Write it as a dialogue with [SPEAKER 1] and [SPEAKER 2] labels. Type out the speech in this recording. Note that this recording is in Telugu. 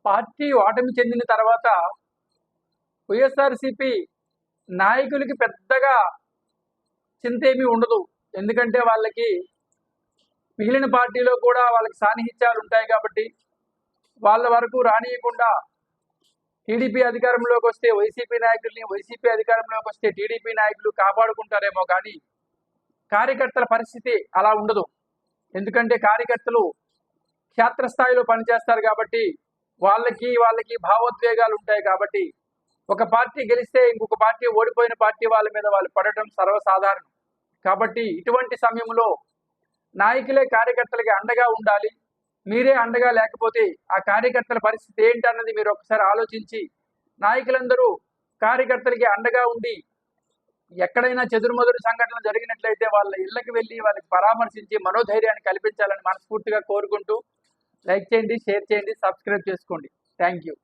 [SPEAKER 1] పార్టీ ఓటమి చెందిన తర్వాత వైఎస్ఆర్సీపీ నాయకులకి పెద్దగా చింత ఏమీ ఉండదు. ఎందుకంటే వాళ్ళకి మిగిలిన పార్టీలో కూడా వాళ్ళకి సాన్నిహిత్యాలు ఉంటాయి కాబట్టి వాళ్ళ వరకు రానియకుండా టీడీపీ అధికారంలోకి వస్తే వైసీపీ నాయకుల్ని, వైసీపీ అధికారంలోకి వస్తే టీడీపీ నాయకులు కాపాడుకుంటారేమో కానీ కార్యకర్తల పరిస్థితి అలా ఉండదు. ఎందుకంటే కార్యకర్తలు క్షేత్రస్థాయిలో పనిచేస్తారు కాబట్టి వాళ్ళకి భావోద్వేగాలు ఉంటాయి కాబట్టి ఒక పార్టీ గెలిస్తే ఇంకొక పార్టీ ఓడిపోయిన పార్టీ వాళ్ళ మీద వాళ్ళు పడటం సర్వసాధారణం. కాబట్టి ఇటువంటి సమయంలో నాయకులే కార్యకర్తలకి అండగా ఉండాలి. మీరే అండగా లేకపోతే ఆ కార్యకర్తల పరిస్థితి ఏంటన్నది మీరు ఒకసారి ఆలోచించి నాయకులందరూ కార్యకర్తలకి అండగా ఉండి ఎక్కడైనా చెదురుమదురు సంఘటనలు జరిగినట్లయితే వాళ్ళ ఇళ్ళకి వెళ్ళి వాళ్ళకి పరామర్శించి మనోధైర్యాన్ని కల్పించాలని మనస్ఫూర్తిగా కోరుకుంటూ లైక్ చేయండి, షేర్ చేయండి, సబ్స్క్రైబ్ చేసుకోండి. Thank you.